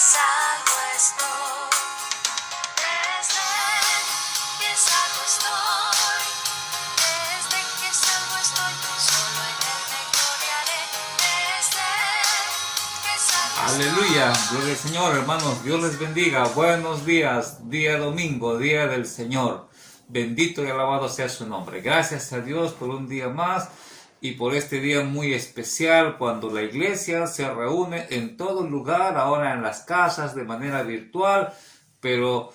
salvo estoy, desde que salvo estoy, desde que salvo estoy, solo en él me gloriaré, desde que salvo estoy. Aleluya, gloria al Señor, hermanos, Dios les bendiga. Buenos días, día domingo, día del Señor. Bendito y alabado sea su nombre. Gracias a Dios por un día más y por este día muy especial cuando la iglesia se reúne en todo lugar, ahora en las casas de manera virtual, pero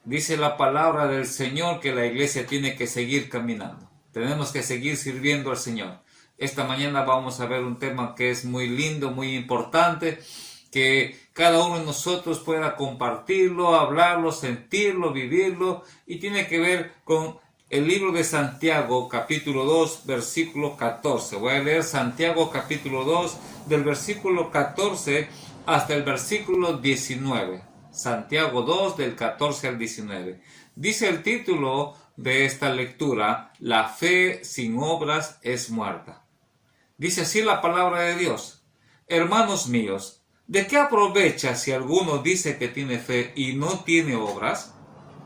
dice la palabra del Señor que la iglesia tiene que seguir caminando. Tenemos que seguir sirviendo al Señor. Esta mañana vamos a ver un tema que es muy lindo, muy importante, que cada uno de nosotros pueda compartirlo, hablarlo, sentirlo, vivirlo, y tiene que ver con el libro de Santiago, capítulo 2, versículo 14. Voy a leer Santiago, capítulo 2, del versículo 14 hasta el versículo 19. Santiago 2, del 14 al 19. Dice el título de esta lectura: la fe sin obras es muerta. Dice así la palabra de Dios: hermanos míos, ¿de qué aprovecha si alguno dice que tiene fe y no tiene obras?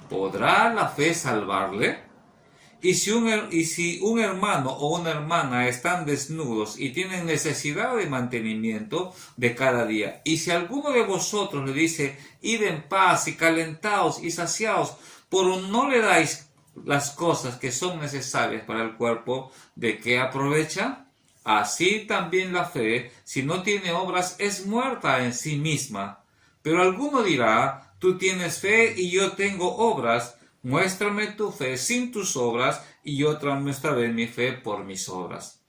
¿Podrá la fe salvarle? Y si un hermano o una hermana están desnudos y tienen necesidad de mantenimiento de cada día, y si alguno de vosotros le dice, id en paz y calentaos y saciaos, pero no le dais las cosas que son necesarias para el cuerpo, ¿de qué aprovecha? Así también la fe, si no tiene obras, es muerta en sí misma. Pero alguno dirá, tú tienes fe y yo tengo obras. Muéstrame tu fe sin tus obras, y yo te mostraré mi fe por mis obras.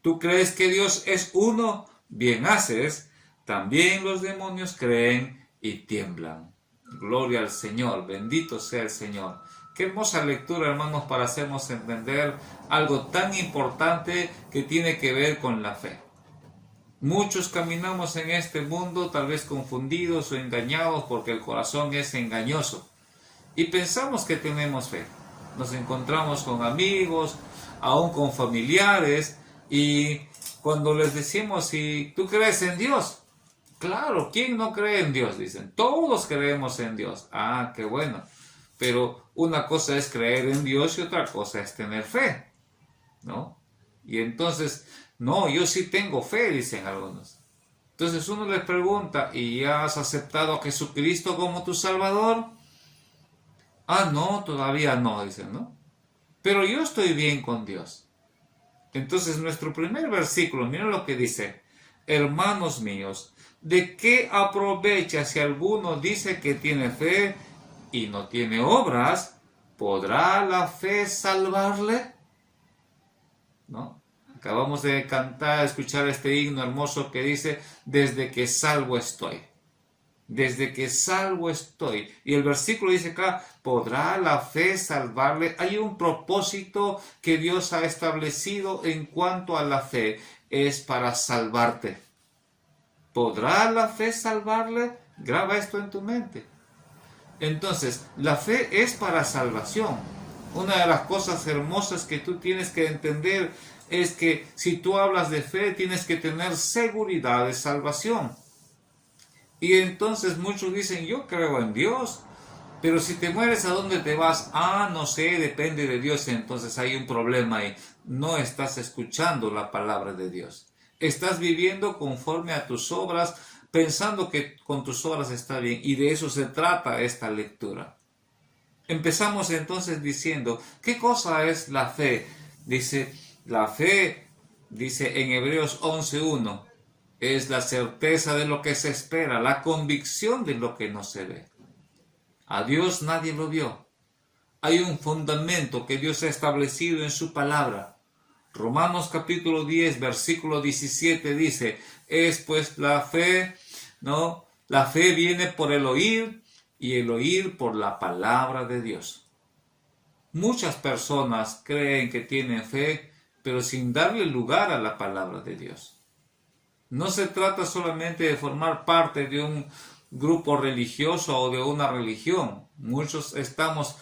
¿Tú crees que Dios es uno? Bien haces. También los demonios creen y tiemblan. Gloria al Señor, bendito sea el Señor. Qué hermosa lectura, hermanos, para hacernos entender algo tan importante que tiene que ver con la fe. Muchos caminamos en este mundo tal vez confundidos o engañados porque el corazón es engañoso. Y pensamos que tenemos fe. Nos encontramos con amigos, aún con familiares, y cuando les decimos, ¿y tú crees en Dios? Claro, ¿quién no cree en Dios? Dicen, todos creemos en Dios. Ah, qué bueno. Pero una cosa es creer en Dios y otra cosa es tener fe, ¿no? Y entonces, no, yo sí tengo fe, dicen algunos. Entonces uno les pregunta, ¿y ya has aceptado a Jesucristo como tu Salvador? Ah, no, todavía no, dicen, ¿no? Pero yo estoy bien con Dios. Entonces nuestro primer versículo, miren lo que dice: hermanos míos, ¿de qué aprovecha si alguno dice que tiene fe y no tiene obras? ¿Podrá la fe salvarle? ¿No? Acabamos de cantar, escuchar este himno hermoso que dice, desde que salvo estoy. Desde que salvo estoy. Y el versículo dice acá, ¿podrá la fe salvarle? Hay un propósito que Dios ha establecido en cuanto a la fe. Es para salvarte. ¿Podrá la fe salvarle? Graba esto en tu mente. Entonces, la fe es para salvación. Una de las cosas hermosas que tú tienes que entender es que si tú hablas de fe, tienes que tener seguridad de salvación. Y entonces muchos dicen, yo creo en Dios, pero si te mueres, ¿a dónde te vas? Ah, no sé, depende de Dios. Entonces hay un problema ahí. No estás escuchando la palabra de Dios. Estás viviendo conforme a tus obras, pensando que con tus obras está bien. Y de eso se trata esta lectura. Empezamos entonces diciendo, ¿qué cosa es la fe? Dice, la fe, dice en Hebreos 11:1, es la certeza de lo que se espera, la convicción de lo que no se ve. A Dios nadie lo vio. Hay un fundamento que Dios ha establecido en su palabra. Romanos capítulo 10, versículo 17 dice, es pues la fe, ¿no? La fe viene por el oír y el oír por la palabra de Dios. Muchas personas creen que tienen fe, pero sin darle lugar a la palabra de Dios. No se trata solamente de formar parte de un grupo religioso o de una religión. Muchos estamos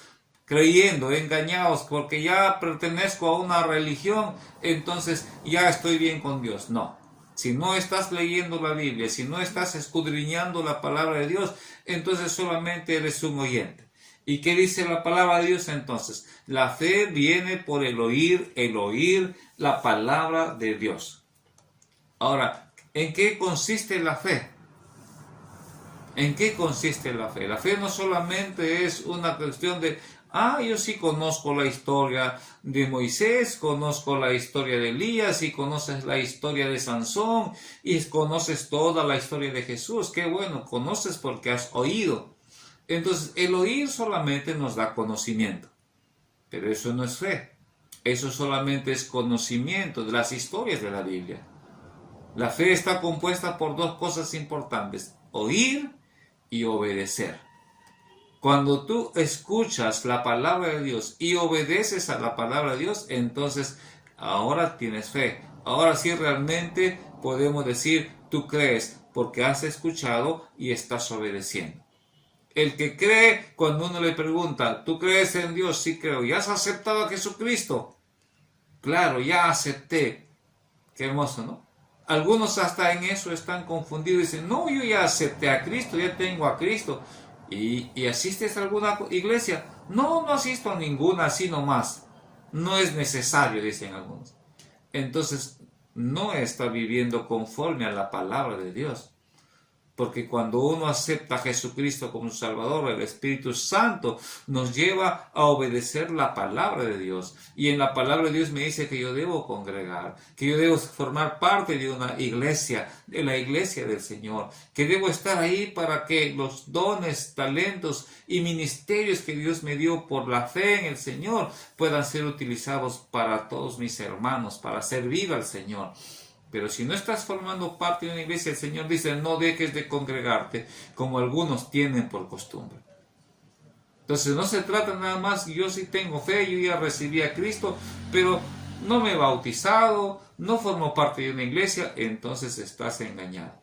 creyendo, engañados, porque ya pertenezco a una religión, entonces ya estoy bien con Dios. No. Si no estás leyendo la Biblia, si no estás escudriñando la palabra de Dios, entonces solamente eres un oyente. ¿Y qué dice la palabra de Dios entonces? La fe viene por el oír la palabra de Dios. Ahora, ¿en qué consiste la fe? ¿En qué consiste la fe? La fe no solamente es una cuestión de, yo sí conozco la historia de Moisés, conozco la historia de Elías, y conoces la historia de Sansón, y conoces toda la historia de Jesús. Qué bueno, conoces porque has oído. Entonces, el oír solamente nos da conocimiento, pero eso no es fe. Eso solamente es conocimiento de las historias de la Biblia. La fe está compuesta por dos cosas importantes: oír y obedecer. Cuando tú escuchas la palabra de Dios y obedeces a la palabra de Dios, entonces ahora tienes fe. Ahora sí realmente podemos decir, tú crees porque has escuchado y estás obedeciendo. El que cree, cuando uno le pregunta, ¿tú crees en Dios? Sí creo. ¿Ya has aceptado a Jesucristo? Claro, ya acepté. Qué hermoso, ¿no? Algunos hasta en eso están confundidos y dicen, no, yo ya acepté a Cristo, ya tengo a Cristo. ¿Y asistes a alguna iglesia? No, no asisto a ninguna, así nomás. No es necesario, dicen algunos. Entonces, no está viviendo conforme a la palabra de Dios. Porque cuando uno acepta a Jesucristo como su Salvador, el Espíritu Santo nos lleva a obedecer la palabra de Dios. Y en la palabra de Dios me dice que yo debo congregar, que yo debo formar parte de una iglesia, de la iglesia del Señor, que debo estar ahí para que los dones, talentos y ministerios que Dios me dio por la fe en el Señor puedan ser utilizados para todos mis hermanos, para servir al Señor. Pero si no estás formando parte de una iglesia, el Señor dice, no dejes de congregarte, como algunos tienen por costumbre. Entonces no se trata nada más, yo sí tengo fe, yo ya recibí a Cristo, pero no me he bautizado, no formo parte de una iglesia, entonces estás engañado.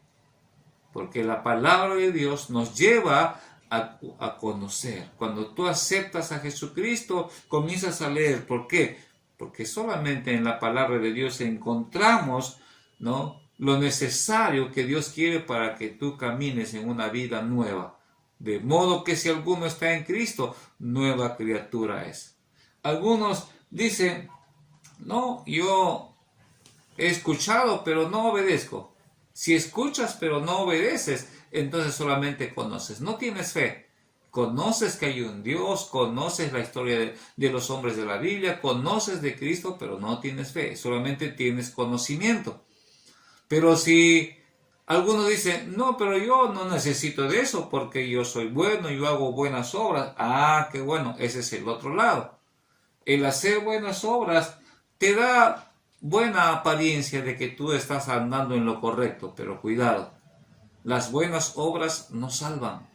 Porque la palabra de Dios nos lleva a conocer. Cuando tú aceptas a Jesucristo, comienzas a leer. ¿Por qué? Porque solamente en la palabra de Dios encontramos, ¿no?, lo necesario que Dios quiere para que tú camines en una vida nueva. De modo que si alguno está en Cristo, nueva criatura es. Algunos dicen, no, yo he escuchado, pero no obedezco. Si escuchas, pero no obedeces, entonces solamente conoces. No tienes fe. Conoces que hay un Dios, conoces la historia de los hombres de la Biblia, conoces de Cristo, pero no tienes fe. Solamente tienes conocimiento. Pero si algunos dicen, no, pero yo no necesito de eso porque yo soy bueno, yo hago buenas obras. Qué bueno, ese es el otro lado. El hacer buenas obras te da buena apariencia de que tú estás andando en lo correcto, pero cuidado, las buenas obras no salvan.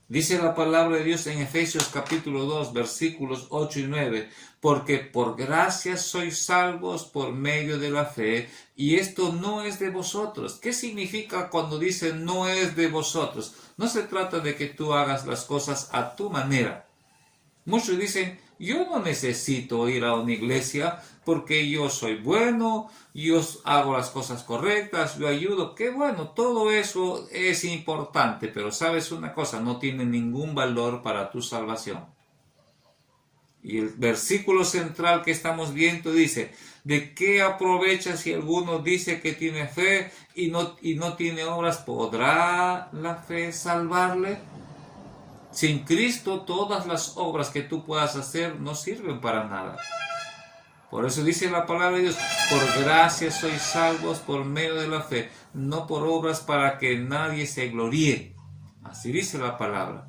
Dice la palabra de Dios en Efesios capítulo 2, versículos 8 y 9, porque por gracia sois salvos por medio de la fe, y esto no es de vosotros. ¿Qué significa cuando dice no es de vosotros? No se trata de que tú hagas las cosas a tu manera. Muchos dicen, yo no necesito ir a una iglesia porque yo soy bueno, yo hago las cosas correctas, yo ayudo. Qué bueno, todo eso es importante, pero sabes una cosa, no tiene ningún valor para tu salvación. Y el versículo central que estamos viendo dice, ¿de qué aprovecha si alguno dice que tiene fe y no tiene obras? ¿Podrá la fe salvarle? Sin Cristo, todas las obras que tú puedas hacer no sirven para nada. Por eso dice la palabra de Dios, por gracia sois salvos por medio de la fe, no por obras para que nadie se gloríe. Así dice la palabra.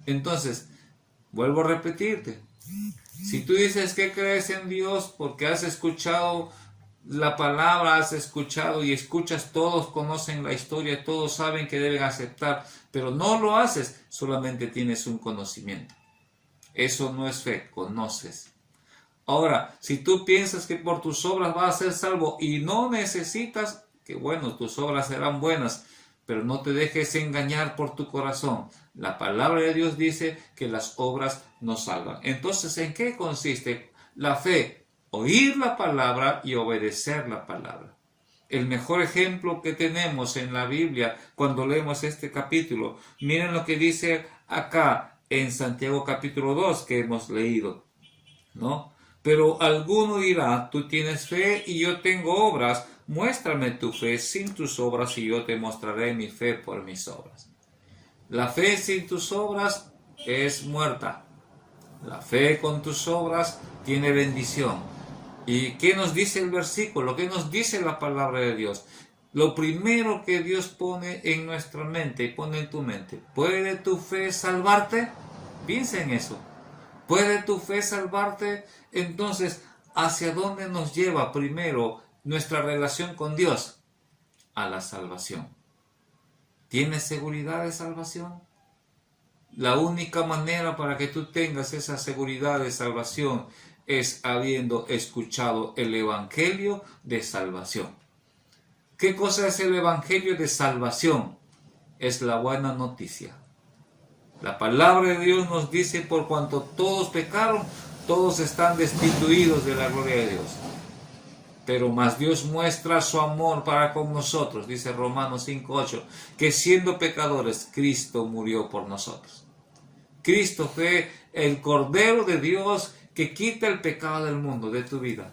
Entonces, vuelvo a repetirte, si tú dices que crees en Dios porque has escuchado la palabra, has escuchado y escuchas, todos conocen la historia, todos saben que deben aceptar, pero no lo haces, solamente tienes un conocimiento. Eso no es fe, conoces. Ahora, si tú piensas que por tus obras vas a ser salvo y no necesitas, que bueno, tus obras serán buenas, pero no te dejes engañar por tu corazón. La palabra de Dios dice que las obras no salvan. Entonces, ¿en qué consiste la fe? Oír la palabra y obedecer la palabra. El mejor ejemplo que tenemos en la Biblia cuando leemos este capítulo, miren lo que dice acá en Santiago capítulo 2 que hemos leído, ¿no? Pero alguno dirá, tú tienes fe y yo tengo obras, muéstrame tu fe sin tus obras y yo te mostraré mi fe por mis obras. La fe sin tus obras es muerta. La fe con tus obras tiene bendición. ¿Y qué nos dice el versículo? ¿Qué nos dice la palabra de Dios? Lo primero que Dios pone en nuestra mente y pone en tu mente, ¿puede tu fe salvarte? Piensa en eso. ¿Puede tu fe salvarte? Entonces, ¿hacia dónde nos lleva primero nuestra relación con Dios? A la salvación. ¿Tienes seguridad de salvación? La única manera para que tú tengas esa seguridad de salvación es habiendo escuchado el Evangelio de salvación. ¿Qué cosa es el Evangelio de salvación? Es la buena noticia. La palabra de Dios nos dice, por cuanto todos pecaron, todos están destituidos de la gloria de Dios. Pero más Dios muestra su amor para con nosotros, dice Romanos 5:8, que siendo pecadores, Cristo murió por nosotros. Cristo fue el Cordero de Dios que quita el pecado del mundo, de tu vida.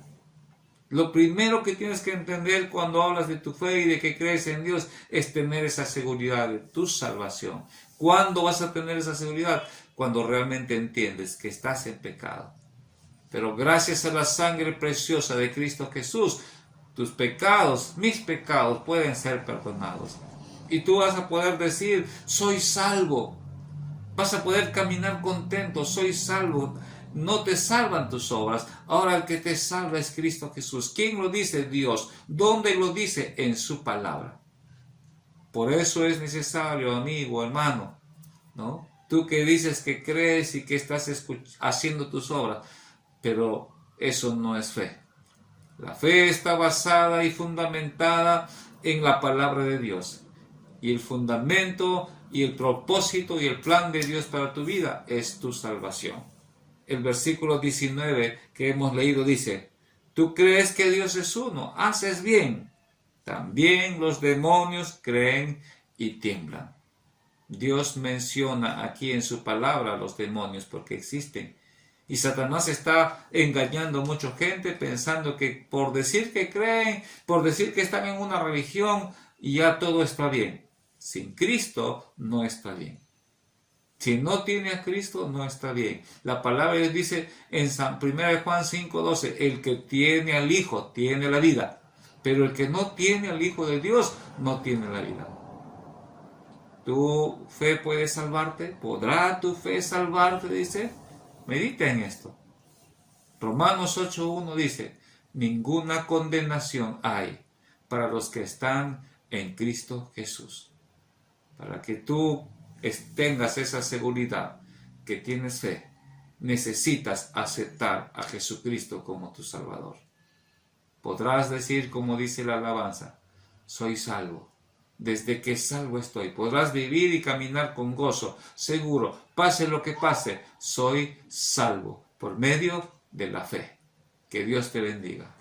Lo primero que tienes que entender cuando hablas de tu fe y de que crees en Dios es tener esa seguridad de tu salvación. ¿Cuándo vas a tener esa seguridad? Cuando realmente entiendes que estás en pecado. Pero gracias a la sangre preciosa de Cristo Jesús, tus pecados, mis pecados, pueden ser perdonados. Y tú vas a poder decir, soy salvo. Vas a poder caminar contento, soy salvo. No te salvan tus obras. Ahora el que te salva es Cristo Jesús. ¿Quién lo dice? Dios. ¿Dónde lo dice? En su palabra. Por eso es necesario, amigo, hermano, ¿no? Tú que dices que crees y que estás haciendo tus obras, pero eso no es fe. La fe está basada y fundamentada en la palabra de Dios. Y el fundamento y el propósito y el plan de Dios para tu vida es tu salvación. El versículo 19 que hemos leído dice, tú crees que Dios es uno, haces bien. También los demonios creen y tiemblan. Dios menciona aquí en su palabra a los demonios porque existen. Y Satanás está engañando a mucha gente pensando que por decir que creen, por decir que están en una religión, ya todo está bien. Sin Cristo no está bien. Si no tiene a Cristo, no está bien. La palabra de Dios dice en 1 Juan 5:12, el que tiene al Hijo tiene la vida, pero el que no tiene al Hijo de Dios no tiene la vida. ¿Tu fe puede salvarte? ¿Podrá tu fe salvarte? Dice. Medita en esto. Romanos 8:1 dice, ninguna condenación hay para los que están en Cristo Jesús. Para que tú tengas esa seguridad que tienes fe, necesitas aceptar a Jesucristo como tu Salvador. Podrás decir, como dice la alabanza, soy salvo. Desde que salvo estoy. Podrás vivir y caminar con gozo, seguro, pase lo que pase, soy salvo por medio de la fe. Que Dios te bendiga.